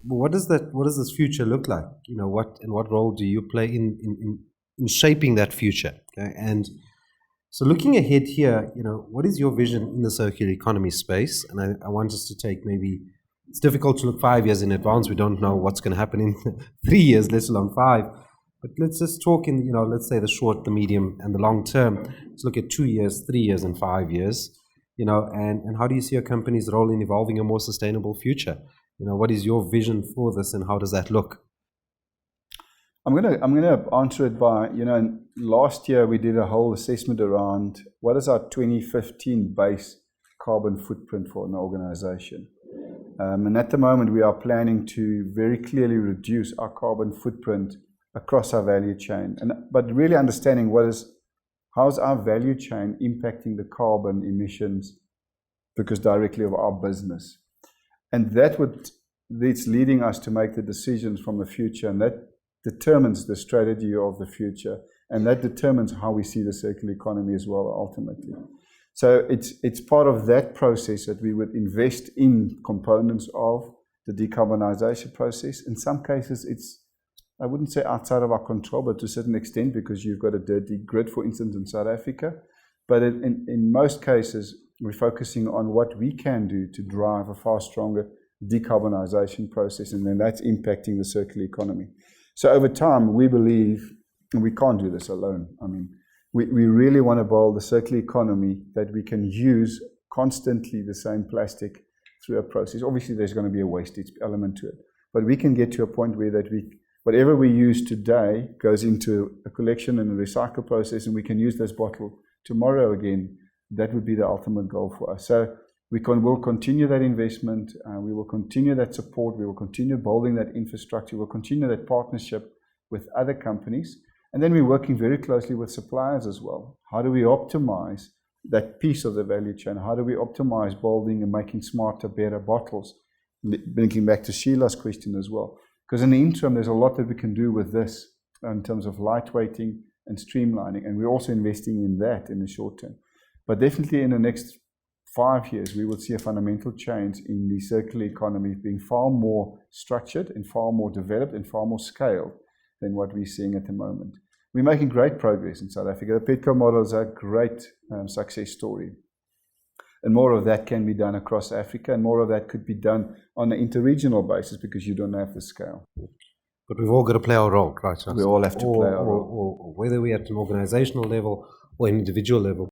what does this future look like? What role do you play in shaping that future? Okay, and so looking ahead here, what is your vision in the circular economy space? And I want us to take maybe, it's difficult to look 5 years in advance. We don't know what's going to happen in 3 years, let alone 5. But let's just talk in, let's say the short, the medium, and the long term. Let's look at 2 years, 3 years, and 5 years. And how do you see your company's role in evolving a more sustainable future? What is your vision for this, and how does that look? I'm gonna answer it by, last year we did a whole assessment around what is our 2015 base carbon footprint for an organization. And at the moment we are planning to very clearly reduce our carbon footprint across our value chain, but really understanding how's our value chain impacting the carbon emissions because directly of our business. And it's leading us to make the decisions from the future, and that determines the strategy of the future, and that determines how we see the circular economy as well, ultimately. So it's part of that process that we would invest in components of the decarbonization process. In some cases, I wouldn't say outside of our control, but to a certain extent, because you've got a dirty grid, for instance, in South Africa. But in most cases, we're focusing on what we can do to drive a far stronger decarbonization process, and then that's impacting the circular economy. So over time, we believe, and we can't do this alone. I mean, we really want to build a circular economy that we can use constantly the same plastic through a process. Obviously, there's going to be a wastage element to it, but we can get to a point where whatever we use today goes into a collection and a recycle process, and we can use this bottle tomorrow again. That would be the ultimate goal for us. So we'll continue that investment, we will continue that support, we will continue building that infrastructure, we'll continue that partnership with other companies, and then we're working very closely with suppliers as well. How do we optimize that piece of the value chain? How do we optimize building and making smarter, better bottles? Linking back to Sheila's question as well. Because in the interim, there's a lot that we can do with this in terms of lightweighting and streamlining, and we're also investing in that in the short term. But definitely in the next 5 years, we will see a fundamental change in the circular economy being far more structured and far more developed and far more scaled than what we're seeing at the moment. We're making great progress in South Africa. The Petco model is a great success story. And more of that can be done across Africa, and more of that could be done on an interregional basis because you don't have the scale. But we've all got to play our role, right? We all have to play our role. Or whether we're at an organizational level or an individual level.